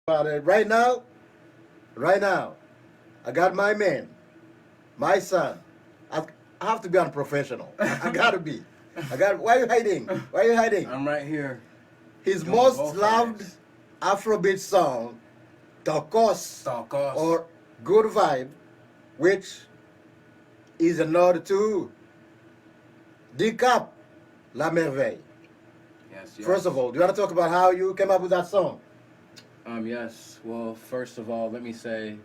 about it right now, I got my man, my son. I have to be unprofessional. I gotta be. Why are you hiding? Why are you hiding? I'm right here. His Doing most both loved sides. Afrobeat song, Tokos, Tokos. or Good Vibe, which is a nod to Decap La Merveille. Yes. First of all, do you want to talk about how you came up with that song? Yes. Well, first of all, let me say,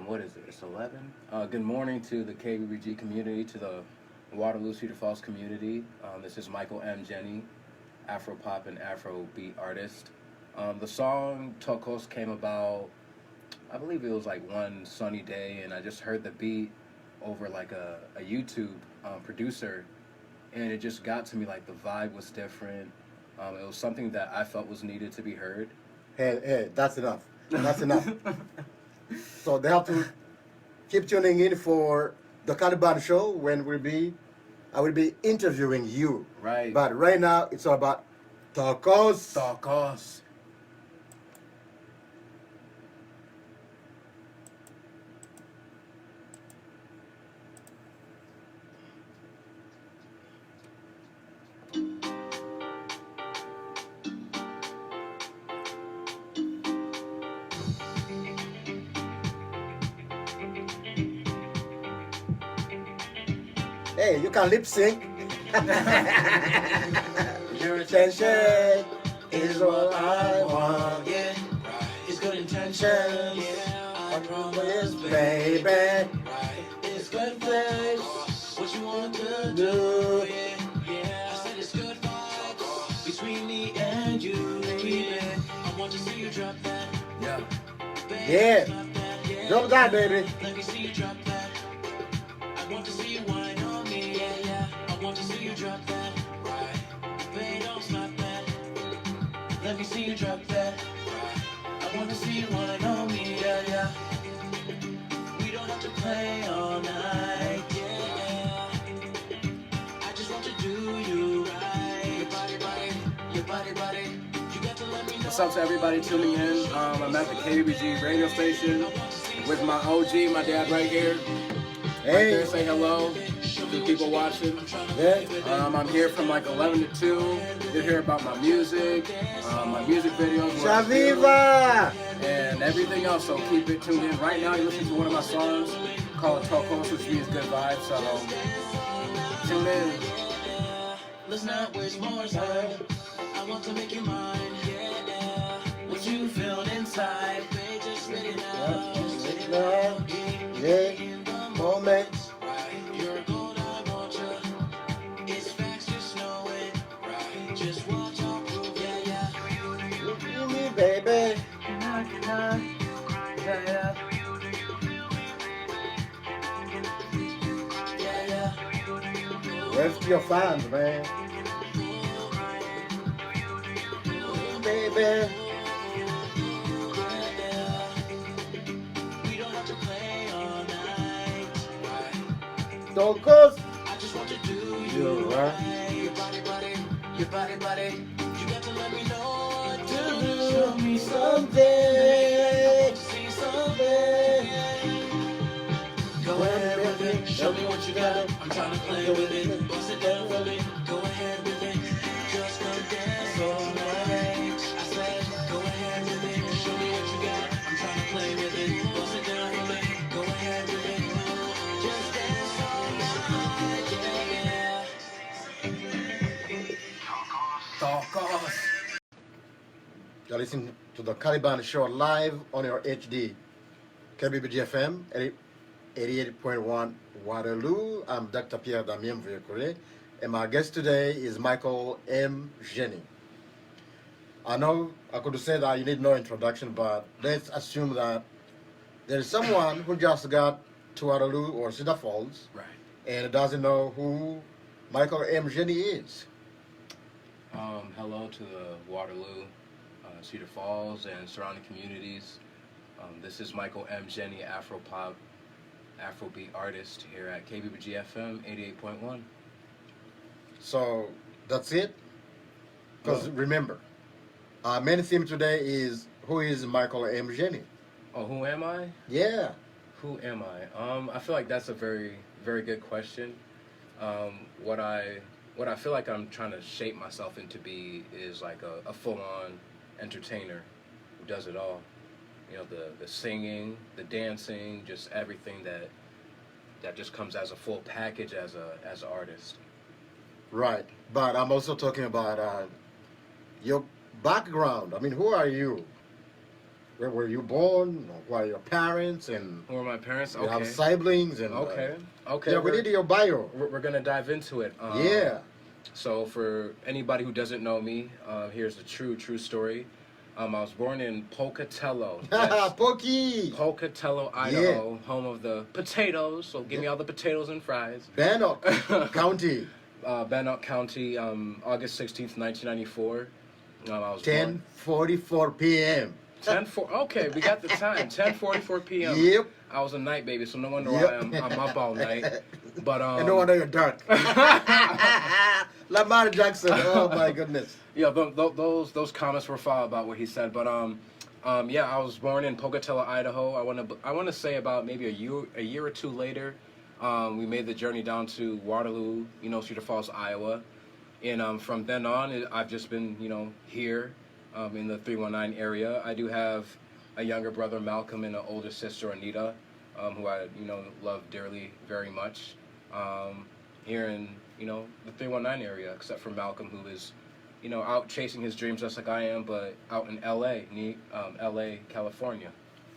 what is it? It's 11. Good morning to the KBBG community, to the Waterloo Cedar Falls community. This is Michael M. Jeni, Afro pop and Afro beat artist. The song Tokos came about, I believe it was like one sunny day, and I just heard the beat over like a YouTube producer, and it just got to me like the vibe was different. It was something that I felt was needed to be heard. Hey, that's enough. That's enough. So they have to keep tuning in for the Caliban show when I will be interviewing you. Right. But right now it's all about tacos. Tacos. Hey, you can lip sync. Your Attention is what I want. Yeah. It's good intention. Yeah, I promise, promise, baby. Right. It's good place. What you want to do? Yeah. I said it's good vibes between me and you, baby. I want to see you drop that. Yeah. Yeah. Drop that. Yeah. Drop that, baby. Let me see you drop that. I want to see you whine on me. Yeah. I want to see you drop that. Right. Baby, don't stop that. Let me see you drop that. Right. I want to see you whine on me. Yeah. We don't have to play all night. Yeah. I just want to do you right. Your body. You got to let me know. What's up to everybody tuning in? I'm at the KBBG radio station with my OG, my dad right here. Right there, Hey, say hello to the people watching. yeah. I'm here from like 11 to 2 to hear about my music videos, what I do, Shaviva. and everything else. So keep it tuned in. Right now, you're listening to one of my songs called Tokos, which means good vibes. So tune in. Let's not waste more time. I want to make you mine. Yeah. What you feel inside, babe, just let it out. Yeah, moments. You're gold, I want you. It's facts, just know it. Right. Just watch I'll prove. Yeah. You feel me, baby. Yeah. Rest to your fans, man. Baby. We don't have to play all night. Tacos. I just want to do You you right. right. Your body. You got to let me know what to do. Show me Someday. see something. Go ahead with it. Show me what you got. I'm trying to play with it. Bust it down for me. Go ahead with it. Just come dance all night. I said, go ahead with it. Show me what you got. I'm trying to play with it. Bust it down for me. Go ahead with it. Just dance all night. Yeah. Tacos. You're listening to the Caliban show live on your HD. KBBGFM 88.1 Waterloo. I'm Dr. Pierre Damien Vieux, and my guest today is Michael M. Jeni. I know I could say that you need no introduction, but let's assume that there's someone who just got to Waterloo or Cedar Falls Right. and doesn't know who Michael M. Jeni is. Hello to the Waterloo, Cedar Falls, and surrounding communities. This is Michael M. Jeni, Afro pop, Afrobeat artist here at KBBGFM 88.1. So that's it. Because remember, our main theme today is who is Michael M. Jeni? Oh, who am I? Yeah. Who am I? I feel like that's a very, very good question. What I feel like I'm trying to shape myself into be is like a full-on entertainer who does it all. You know, the singing, the dancing, just everything that just comes as a full package as an artist. Right. But I'm also talking about your background. I mean, who are you? Where were you born? Who are your parents? And Who are my parents? you Okay. have siblings? And Okay. yeah, we did your bio. We're gonna dive into it. Yeah. So for anybody who doesn't know me, here's a true story. I was born in Pocatello. Yes. Pokey. Pocatello, Idaho, home of the potatoes. So give me all the potatoes and fries. Bannock County. Bannock County, August 16th, 1994. I was 10:44 p.m. 10:4. Okay, we got the time. 10:44 p.m. Yep. I was a night baby, so no wonder Yep. why I'm up all night. But And no wonder you're dark. Lamar Jackson. Oh my goodness. Yeah, those comments were foul about what he said. But yeah, I was born in Pocatello, Idaho. I want to say about maybe a year or two later, we made the journey down to Waterloo, Cedar Falls, Iowa, and from then on, I've just been here in the 319 area. I do have a younger brother, Malcolm, and an older sister, Anita, who I love dearly, very much. Here in the 319 area, except for Malcolm, who is out chasing his dreams just like I am, but out in LA, LA, California.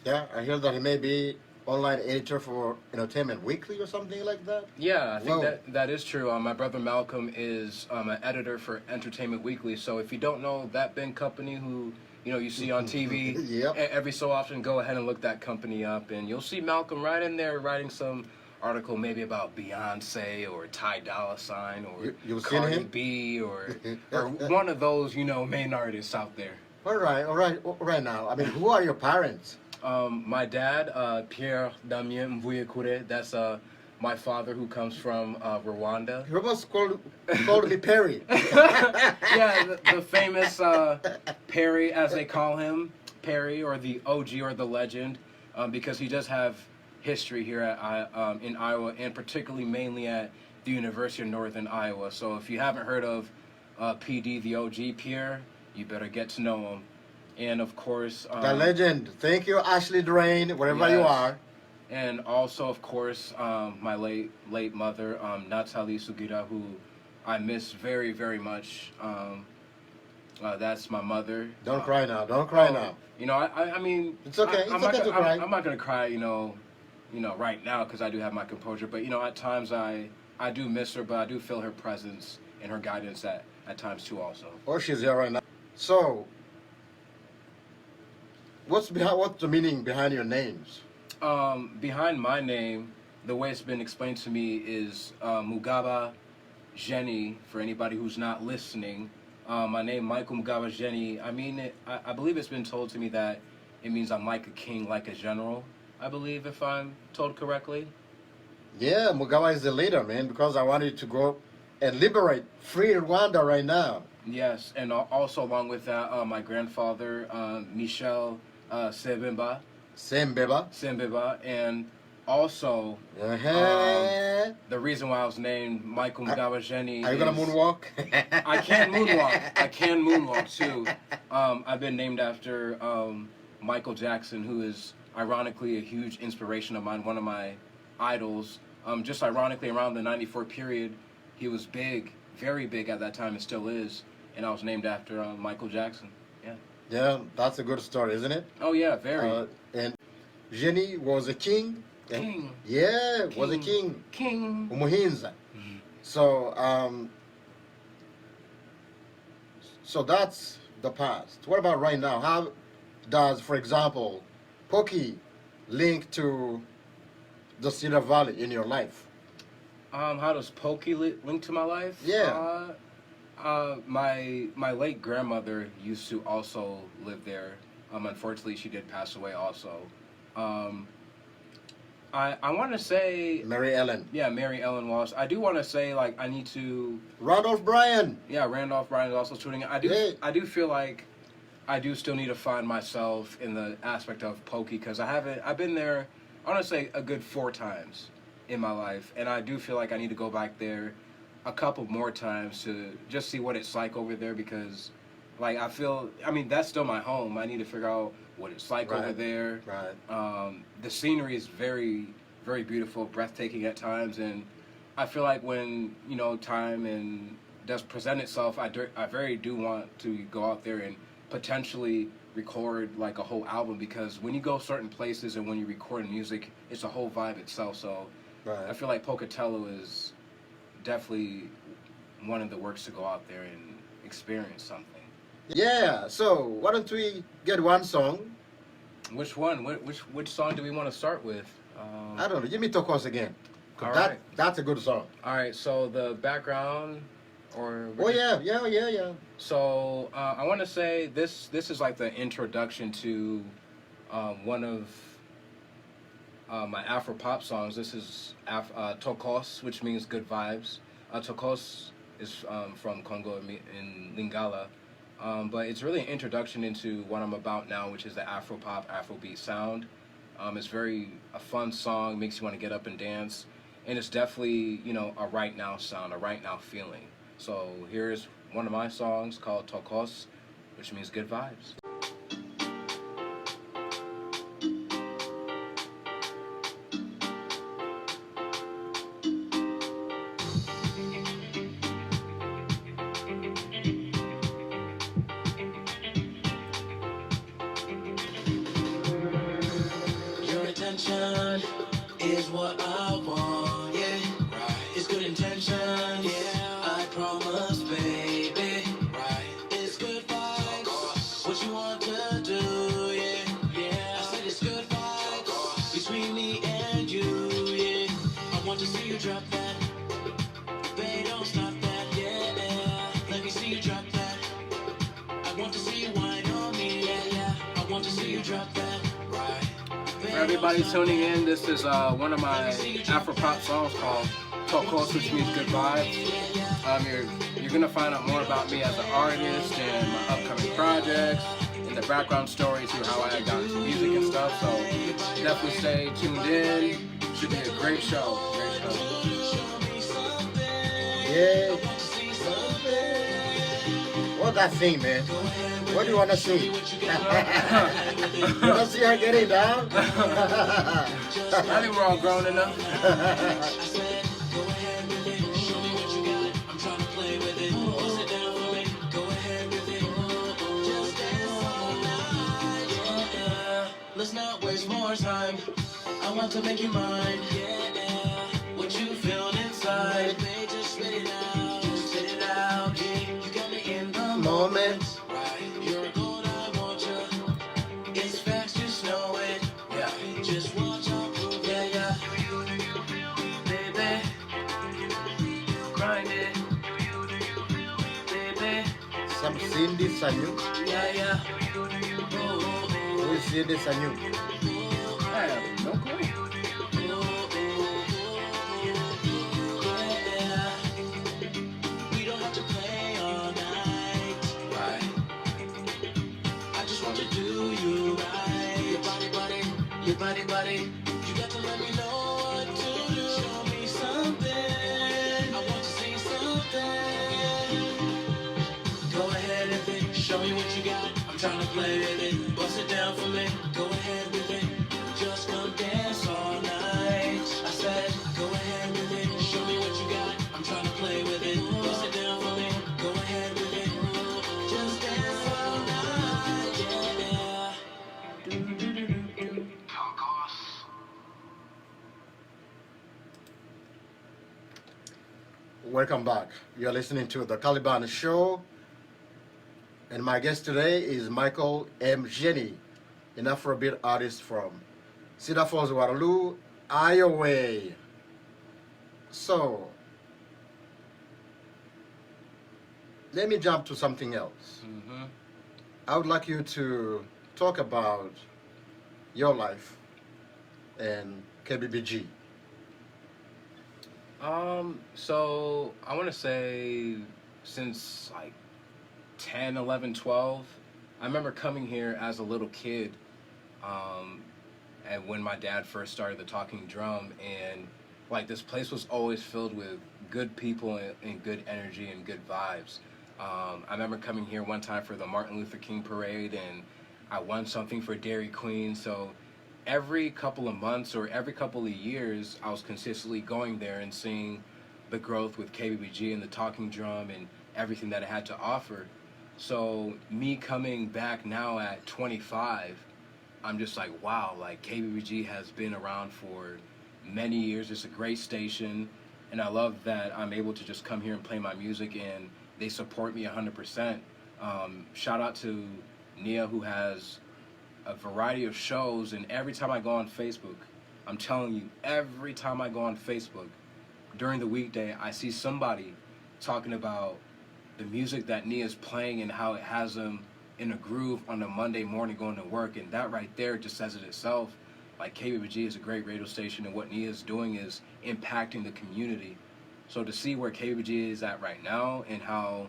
Yeah, I hear that he may be online editor for Entertainment Weekly or something like that. Yeah, I think Whoa. that is true. My brother Malcolm is an editor for Entertainment Weekly. So if you don't know that big company who you see on TV Yep. every so often, go ahead and look that company up, and you'll see Malcolm right in there writing some article maybe about Beyonce or Ty Dolla $ign or You've seen Cardi him? B or one of those main artists out there. All right now. I mean, who are your parents? My dad, Pierre Damien Mvuyekure, that's my father who comes from Rwanda. You almost called me Perry. Yeah, the famous Perry, as they call him, Perry, or the OG or the legend, because he does have history here in Iowa, and particularly mainly at the University of Northern Iowa. So if you haven't heard of PD, the OG, Pierre, you better get to know him. And of course, The legend. Thank you, Ashley Drain, wherever you Yes. are. And also, of course, my late mother, Natalie Sugira, who I miss very, very much. That's my mother. Don't cry now. Don't cry now. I mean, It's okay. I'm It's not okay to gonna- cry. I'm not gonna cry, right now because I do have my composure. But at times I do miss her, but I do feel her presence and her guidance at times too, also. Oh, she's here right now. So, what's the meaning behind your names? Behind my name, the way it's been explained to me is Mugaba Jeni. For anybody who's not listening, my name Michael Mugaba Jeni. I mean, I believe it's been told to me that it means I'm like a king, like a general. I believe, if I'm told correctly. Yeah, Mugabe is the leader, man, because I wanted to go and liberate, free Rwanda right now. Yes, and also along with that, my grandfather, Michel Sebemba, Sembeba. and also the reason why I was named Michael Mugaba Jeni. Are you gonna moonwalk? I can moonwalk. I can moonwalk too. I've been named after Michael Jackson, who is ironically a huge inspiration of mine, one of my idols. Just ironically, around the '94 period, he was big, very big at that time, and still is. And I was named after Michael Jackson. Yeah. Yeah, that's a good story, isn't it? Oh yeah, very. And Jeni was a king. King. Yeah, was a king. King. Umuhinza. So, so that's the past. What about right now? How does, for example, Pokey link to the Cedar Valley in your life? How does Pokey link to my life? Yeah. My late grandmother used to also live there. Unfortunately, she did pass away also. I want to say Mary Ellen. Yeah, Mary Ellen Walsh. I do want to say I need to. Randolph Bryan. Yeah, Randolph Bryan is also tuning in. I do feel like I do still need to find myself in the aspect of pokey because I've been there, I want to say a good 4 times in my life, and I do feel like I need to go back there a couple more times to just see what it's like over there because, like, I mean, that's still my home. I need to figure out what it's like over there. Right. The scenery is very, very beautiful, breathtaking at times, and I feel like when, you know, time and does present itself, I very do want to go out there and potentially record like a whole album because when you go certain places and when you record music, it's a whole vibe itself. So I feel like Pocatello is definitely one of the works to go out there and experience something. Yeah, so why don't we get one song? Which one? Which song do we want to start with? I don't know. Give me Tokos again. All right. That's a good song. All right. So the background, or Oh yeah. So I want to say this is like the introduction to one of my Afro pop songs. This is Tokos, which means good vibes. Tokos is from Congo in Lingala. But it's really an introduction into what I'm about now, which is the Afro pop, Afrobeat sound. It's a fun song, makes you want to get up and dance. And it's definitely, you know, a right now sound, a right now feeling. So here's one of my songs called Tokos, which means good vibes. Your attention is what I want, yeah. Right. It's good intentions, yeah. I promise, baby. Right. It's good vibes. What you want to do, yeah. I said it's good vibes between me and you, yeah. I want to see you drop that. Babe, don't stop that, yeah. Let me see you drop that. I want to see you whine on me, yeah. I want to see you drop that, right. For everybody tuning in, this is one of my Afro pop songs called Tokos, which means good vibes. You're gonna find out more about me as an artist and my upcoming projects and the background story to how I got into music and stuff. So definitely stay tuned in. Should be a great show. Great show. Yeah. What that thing, man? What do you want to see? You want to see her getting down? I think we're all grown enough. Let's not waste more time. I want to make you mine. Yeah, what you feel inside. Babe, just spit it out. Spit it out. Yeah, you got me in the moment. Right, you're a gold, I want you. It's facts, just know it. Yeah, just watch out, prove. Yeah. Baby, grind it. Baby, Some Cindy Sanyu. yeah. Who is Cindy Sanyu? I have no clue. We don't have to play all night, right? I just want to do you right. Your body. You got to let me know what to do. Show me something. I want to see something. Go ahead and show me what you got. I'm trying to play with it. Bust it down for me. Go ahead with it. Just come dance all night. I said, go ahead with it. Show me what you got. I'm trying to play with it. Bust it down for me. Go ahead with it. Just dance all night. Yeah. Welcome back. You're listening to the Caliban Show. And my guest today is Michael M. Jeni, an Afrobeat artist from Cedar Falls, Waterloo, Iowa. So, let me jump to something else. Mm-hmm. I would like you to talk about your life and KBBG. So I want to say since like 10, 11, 12, I remember coming here as a little kid, um, and when my dad first started the Talking Drum, and like this place was always filled with good people and good energy and good vibes. I remember coming here one time for the Martin Luther King parade, and I won something for Dairy Queen. So every couple of months or every couple of years, I was consistently going there and seeing the growth with KBBG and the Talking Drum and everything that it had to offer. So me coming back now at 25, I'm just like, wow, like KBBG has been around for many years. It's a great station, and I love that I'm able to just come here and play my music, and they support me 100%. Shout out to Nia, who has a variety of shows, and every time I go on Facebook, I'm telling you, every time I go on Facebook during the weekday, I see somebody talking about the music that Nia's playing and how it has them in a groove on a Monday morning going to work, and that right there just says it itself. Like, KBBG is a great radio station, and what Nia's doing is impacting the community. So to see where KBBG is at right now and how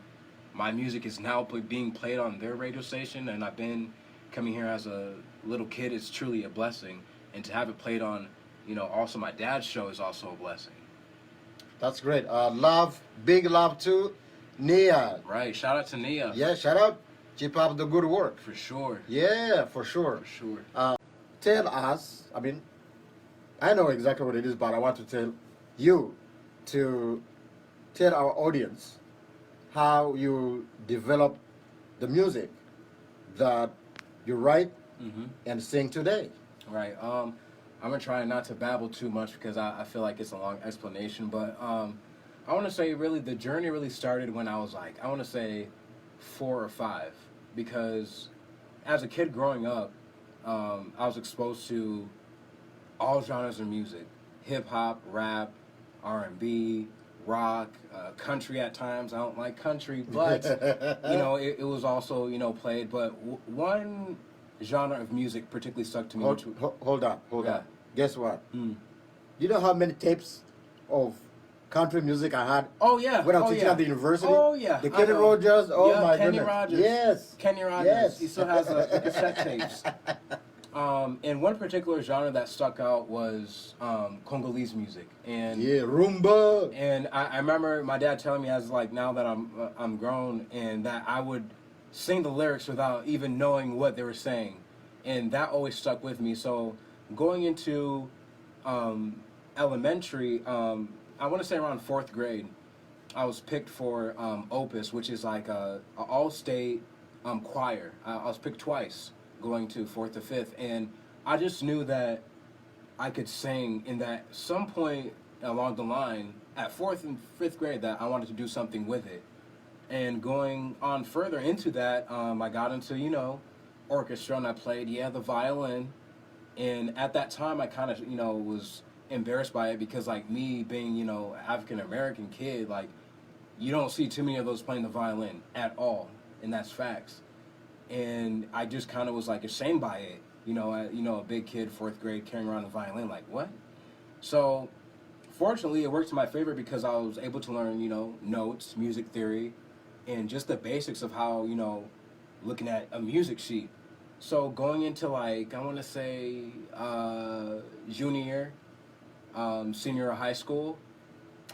my music is now being played on their radio station, and I've been coming here as a little kid, is truly a blessing. And to have it played on, also my dad's show is also a blessing. That's great. Big love to Nia. Right, shout out to Nia. Yeah, shout out. Keep up the good work. For sure. Yeah, for sure. For sure. Tell us, I know exactly what it is, but I want to tell you to tell our audience how you develop the music that you write and sing today. Right. I'm going to try not to babble too much because I feel like it's a long explanation, but I want to say really the journey really started when I was like, I want to say 4 or 5, because as a kid growing up, I was exposed to all genres of music: hip hop, rap, R&B, rock, country at times. I don't like country, but it was also played. But one genre of music particularly stuck to me. Hold on. Yeah. Guess what? You know how many tapes of country music I had? Oh yeah. When I was teaching at the university? Oh yeah. The Kenny Rogers. Oh yeah, my Kenny goodness. Rogers. Yes. Kenny Rogers. Yes. He still has the cassette tapes. And one particular genre that stuck out was Congolese music. And yeah, rumba. And I remember my dad telling me, as like now that I'm grown, and that I would sing the lyrics without even knowing what they were saying, and that always stuck with me. So going into elementary, I want to say around 4th grade, I was picked for Opus, which is like a all-state choir. I was picked twice, going to 4th to 5th, and I just knew that I could sing, and that some point along the line at 4th and 5th grade that I wanted to do something with it. And going on further into that, I got into orchestra, and I played the violin. And at that time I kind of was embarrassed by it, because like me being African American kid, like you don't see too many of those playing the violin at all, and that's facts. And I just kind of was like ashamed by it, a big kid, 4th grade, carrying around a violin, like what? So fortunately it worked to my favor, because I was able to learn notes, music theory, and just the basics of how looking at a music sheet. So going into like, I want to say junior, senior of high school,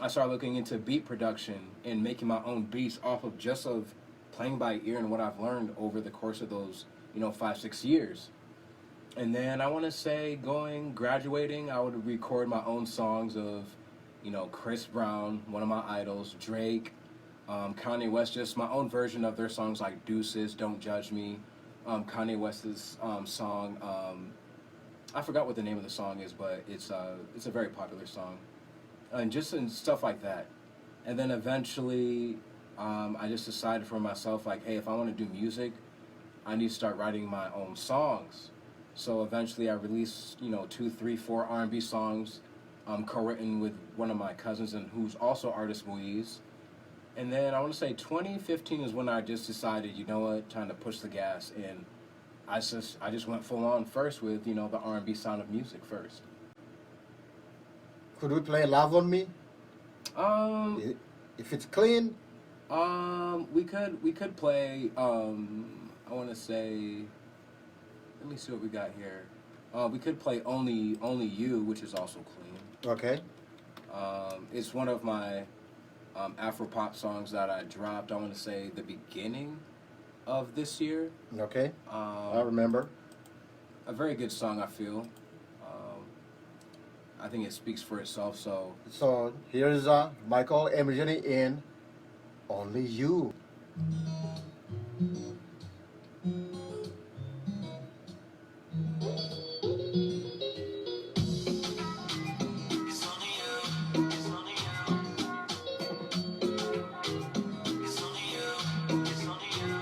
I started looking into beat production and making my own beats off of playing by ear and what I've learned over the course of those 5-6 years. And then I want to say graduating, I would record my own songs of Chris Brown, one of my idols, Drake, Kanye West, just my own version of their songs like Deuces, Don't Judge Me, Kanye West's song, I forgot what the name of the song is, but it's a very popular song, and stuff like that. And then eventually I just decided for myself, like, hey, if I want to do music, I need to start writing my own songs. So eventually I released 2, 3, 4 R&B songs, co-written with one of my cousins, and who's also artist Moise. And then I want to say 2015 is when I just decided, time to push the gas, and I just went full on first with the R&B sound of music first. Could we play Love on Me? If it's clean. We could play I want to say, let me see what we got here. We could play Only You, which is also clean. Okay. It's one of my Afro pop songs that I dropped, I want to say, the beginning of this year. Okay. I remember. A very good song, I feel. I think it speaks for itself, so... So here is Michael and Jeni in Only You. It's only you. It's only you. It's only you. It's only you.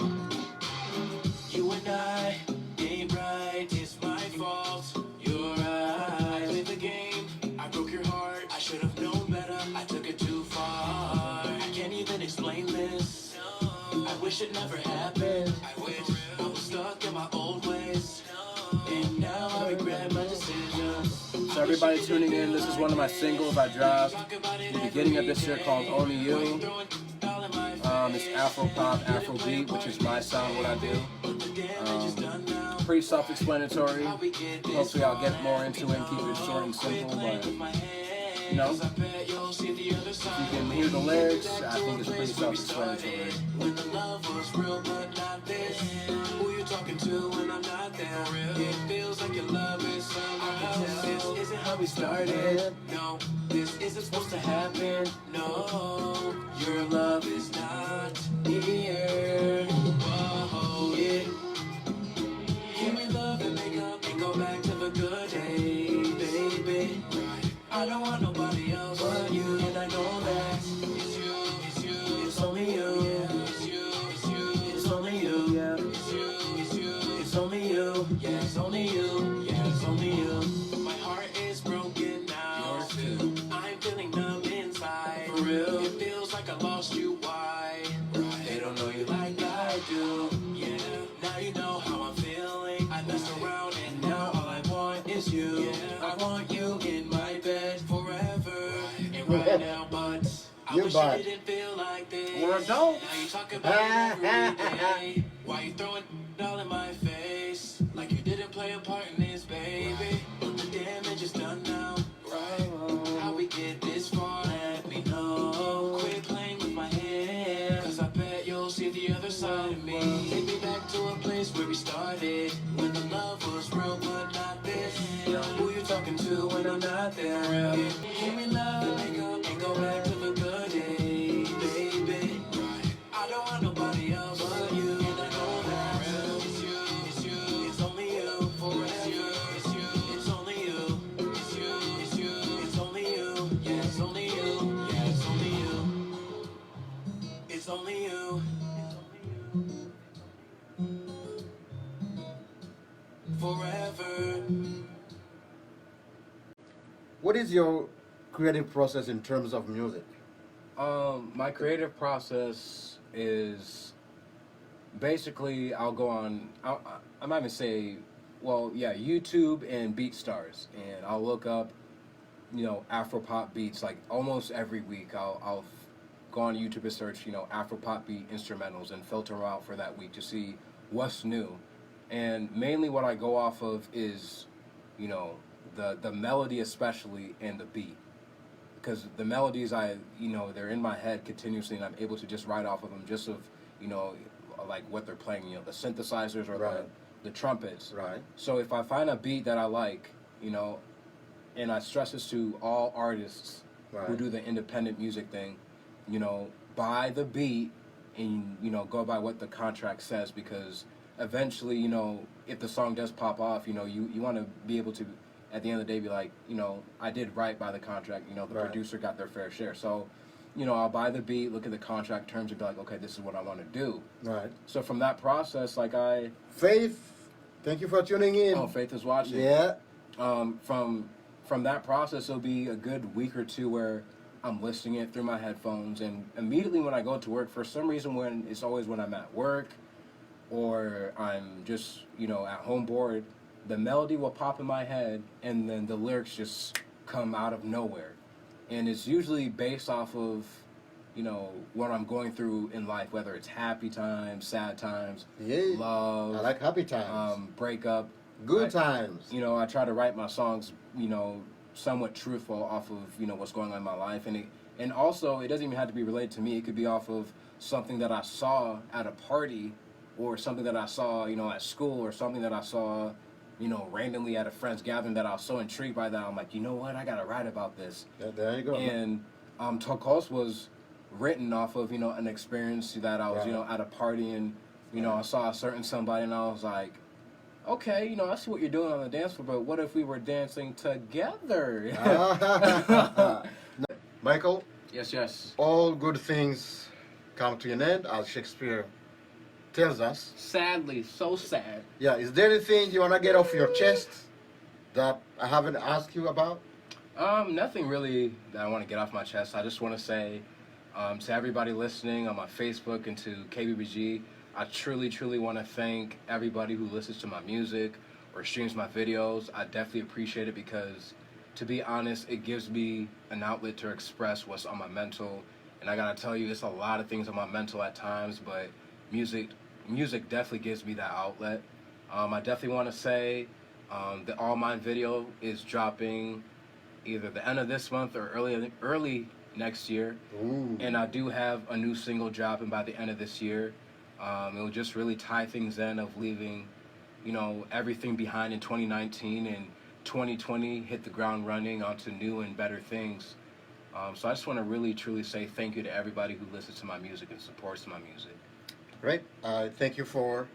You and I ain't right. It's my fault. You're right. I played the game. I broke your heart. I should have known better. I took it too far. I can't even explain this. I wish it never happened. I wish I was stuck in my old ways. And now I regret my decisions. So everybody tuning in, this is one of my singles I dropped in the beginning of this year called Only You. It's Afro pop, Afro beat, which is my sound, what I do. Pretty self-explanatory. Hopefully I'll get more into it and keep it short and simple, but you know, if you can hear the lyrics, I think it's pretty self-explanatory. When the love was real but not this. Who you talking to when I'm not there? It feels like your love is somewhere else. This isn't how we started. No, this isn't supposed to happen. No, your love is not here. Whoa, yeah. Can we love and make up and go back to the good days, baby? I don't want nobody else but you, and I know that it's you, it's you, it's only you, yeah. It's you, it's you, it's only you, yeah. It's you, it's you, it's only you, yeah. It's only you, yeah. It's only you. My heart is broken now. Yours too. I'm feeling numb inside. For real, it feels like I lost you. Why? Right. They don't know you like I do. Yeah. Now you know how I'm feeling. I messed around and now all I want is you. Yeah. I want you in my bed forever and right now, but I wish it didn't feel like this. Or don't. Now you talk about it every day. Why you throwing it all in my face? Like you didn't play a part in this, baby. But the damage is done now, right? How we get this far, let me know. Quit playing with my head, cause I bet you'll see the other side of me. Take me back to a place where we started, when the love was real but not this. Who you talking to when I'm not there? Can we love, make up, and go back to the good days, baby? I don't want nobody else but you, and I know that it's you, it's you, it's only you, forever. It's you, it's only you, it's you, it's you, it's only you, yeah, it's only you, yeah, it's only you, it's only you, forever. What is your creative process in terms of music? My creative process is basically I'll go on, I might even say, well, yeah, YouTube and BeatStars, and I'll look up, you know, Afro pop beats like almost every week. I'll go on YouTube and search, you know, Afro pop beat instrumentals and filter them out for that week to see what's new. And mainly what I go off of is, you know, the melody especially and the beat. Because the melodies, you know, they're in my head continuously and I'm able to just write off of them just of, you know, like what they're playing, you know, the synthesizers or Right. the trumpets. Right. So if I find a beat that I like, you know, and I stress this to all artists who Right. do the independent music thing, you know, buy the beat and, you know, go by what the contract says, because eventually, you know, if the song does pop off, you know, you want to be able to, at the end of the day, be like, you know, I did right by the contract, you know, the Right. producer got their fair share. So, you know, I'll buy the beat, look at the contract terms and be like, okay, this is what I want to do. Right. So from that process, like Faith, thank you for tuning in. oh, Faith is watching. Yeah. From that process, it'll be a good week or two where I'm listening it through my headphones, and immediately when I go to work, for some reason, when it's always when I'm at work or I'm just, you know, at home bored, the melody will pop in my head and then the lyrics just come out of nowhere. And it's usually based off of, what I'm going through in life, whether it's happy times, sad times, Yeah. love, I like happy times. breakup. Good times. I try to write my songs, somewhat truthful off of, what's going on in my life. And also, it doesn't even have to be related to me. It could be off of something that I saw at a party, or something that I saw, at school, or something that I saw, randomly at a friend's gathering that I was so intrigued by that I'm like, you know what, I got to write about this. Yeah, there you go. And Tokos was written off of, an experience that I was, Right. at a party, and, I saw a certain somebody, and I was like, okay, I see what you're doing on the dance floor, but what if we were dancing together? Michael, Yes. all good things come to an end, as Shakespeare tells us. Sadly, so sad. Yeah, is there anything you want to get off your chest that I haven't asked you about? Nothing really that I want to get off my chest. I just want to say to everybody listening on my Facebook and to KBBG, I truly want to thank everybody who listens to my music or streams my videos. I definitely appreciate it because, to be honest, it gives me an outlet to express what's on my mental. And I gotta tell you, it's a lot of things on my mental at times, but music definitely gives me that outlet. I definitely want to say the All Mine video is dropping either the end of this month or early next year. Ooh. And I do have a new single dropping by the end of this year. It will just really tie things in of leaving, everything behind in 2019, and 2020 hit the ground running onto new and better things. So I just want to really, truly say thank you to everybody who listens to my music and supports my music. Great. Thank you for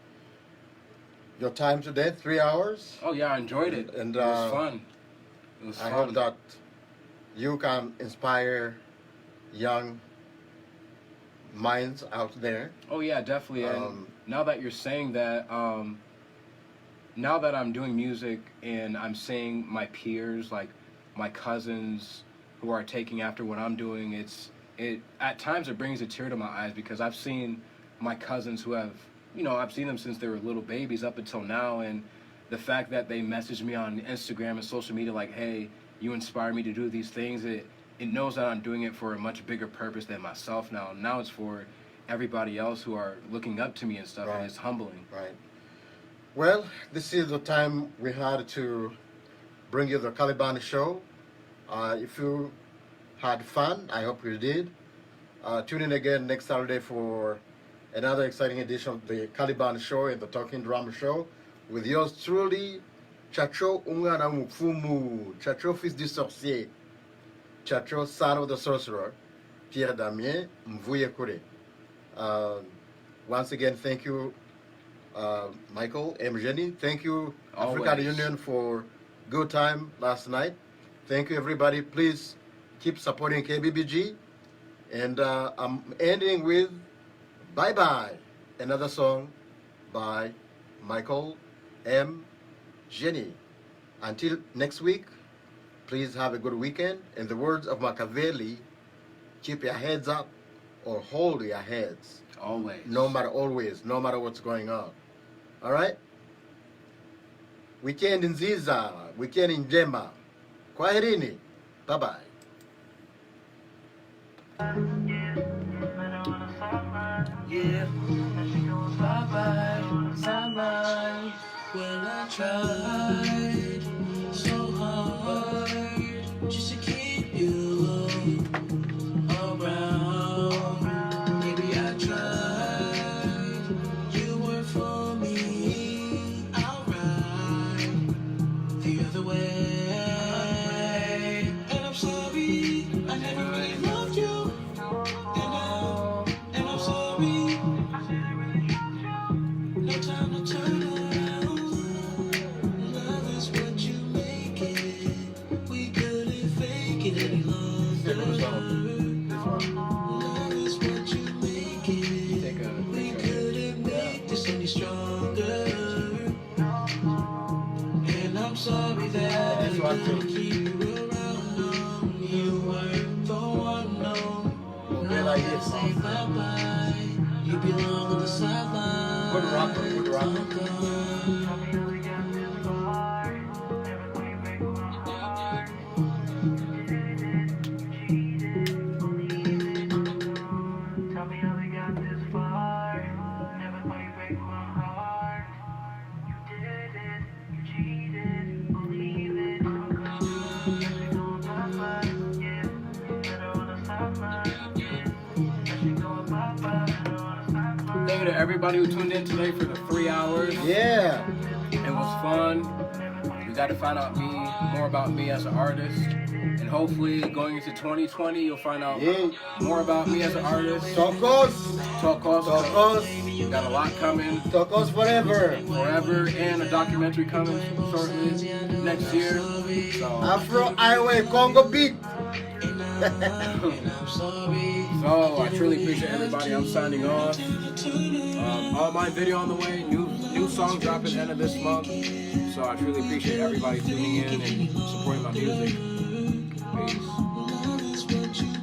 your time today, 3 hours. Oh yeah, I enjoyed it. And, it was fun. It was I fun. hope that you can inspire young minds out there. Oh yeah, definitely. And now that you're saying that, now that I'm doing music and I'm seeing my peers, like my cousins, who are taking after what I'm doing, it at times it brings a tear to my eyes because I've seen my cousins who have, I've seen them since they were little babies up until now, and the fact that they message me on Instagram and social media like, hey, you inspire me to do these things, it knows that I'm doing it for a much bigger purpose than myself now. Now it's for everybody else who are looking up to me and stuff, Right. and it's humbling. Right. Well, this is the time we had to bring you the Caliban Show. If you had fun, I hope you did. Tune in again next Saturday for another exciting edition of the Caliban Show and the Talking Drum Show with yours truly, Chacho Ungana Mupfumu, Chacho Fils du Sorcier, Chacho Son of the Sorcerer, Pierre Damien Mvuye Kure. Once again, thank you, Michael and Jeni. Thank you, African Always. Union, for good time last night. Thank you, everybody. Please keep supporting KBBG. And I'm ending with Bye Bye, another song by Michael M. Jeni. Until next week, please have a good weekend. In the words of Machiavelli, keep your heads up or hold your heads. Always. No matter what's going on. All right? Weekend nziza, weekend njema. Kwaherini. Bye-bye. Yeah. Bye-bye, bye-bye. Well, I tried so hard just to keep you around. Maybe I tried. You were for me. I'll ride the other way. And I'm sorry, I never really loved you. And I'm sorry. No time to turn around. Love is what you make it. We couldn't fake it any longer. Love is what you make it. We couldn't make this any stronger. And I'm sorry that I didn't keep you around. No, you weren't the one. No, now I say bye-bye. You belong on the sideline. Good rapper, good rapper. to everybody who tuned in today for the 3 hours. Yeah. It was fun. You got to find out more about me as an artist. And hopefully going into 2020, you'll find out more about me as an artist. Talk us. Talk us. Talk us. Got a lot coming. Talk us forever. Forever. And a documentary coming shortly next year. So, Afro Highway Congo beat. So I truly appreciate everybody. I'm signing off. All my video on the way. New song drop at the end of this month. So I truly appreciate everybody tuning in and supporting my music. Peace.